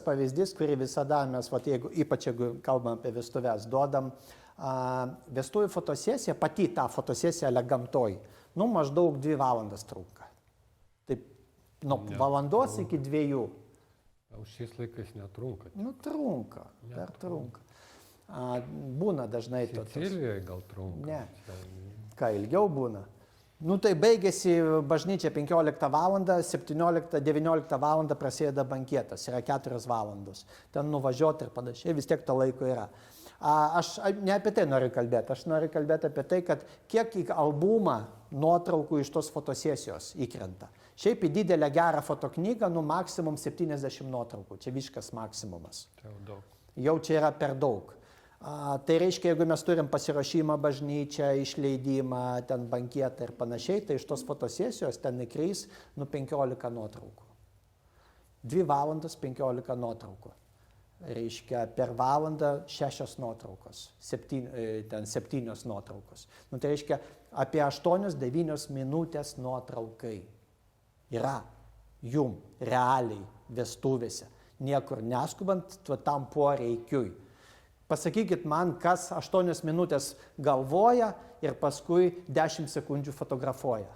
pavyzdys, kurį visada mes, ypač jeigu kalbam apie vestuves, duodam vestuvių fotosesiją, pati tą fotosesiją gamtoj, maždaug 2 valandas trunka. Taip, valandos iki 2. Šiais laikais netrunka. Trunka, dar trunka. Būna dažnai to. Sicilijoje gal trunka? Ne. Ką ilgiau būna? Tai baigėsi bažnyčia 15 valandą, 17-19 valandą prasideda banketas, yra 4 valandos. Ten nuvažiuoti ir panašiai, vis tiek to laiko yra. Aš ne apie tai noriu kalbėti, aš noriu kalbėti apie tai, kad kiek į albumą nuotraukų iš tos fotosesijos įkrenta. Šiaip į didelę gerą fotoknygą, maksimum 70 nuotraukų, čia visiškas maksimumas. Jau čia yra per daug. Tai reiškia, jeigu mes turim pasiruošimą bažnyčią, išleidimą, ten banketą ir panašiai, tai iš tos fotosesijos ten įkreis 15 nuotraukų. 2 valandas 15 nuotraukų. Reiškia, per valandą 6 nuotraukos, 7 nuotraukos. Tai reiškia, apie 8-9 minutės nuotraukai yra jum realiai vestuvėse, niekur neskubant tam poreikiui. Pasakykit man, kas 8 minutės galvoja ir paskui 10 sekundžių fotografuoja.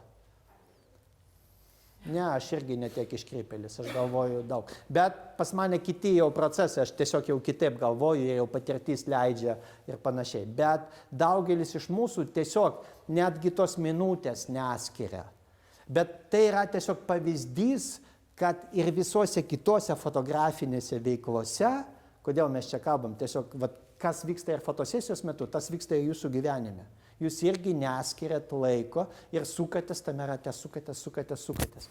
Ne, aš irgi netiek iškreipėlis, aš galvoju daug. Bet pas mane kiti jau procesai, aš tiesiog jau kitaip galvoju, jau patirtis leidžia ir panašiai. Bet daugelis iš mūsų tiesiog netgi tos minutės neskiria. Bet tai yra tiesiog pavyzdys, kad ir visose kitose fotografinėse veiklose, kodėl mes čia kalbam, tiesiog kas vyksta ir fotosesijos metu, tas vyksta ir jūsų gyvenime. Jūs irgi neskiriat laiko ir sukatės tame rate, sukatės.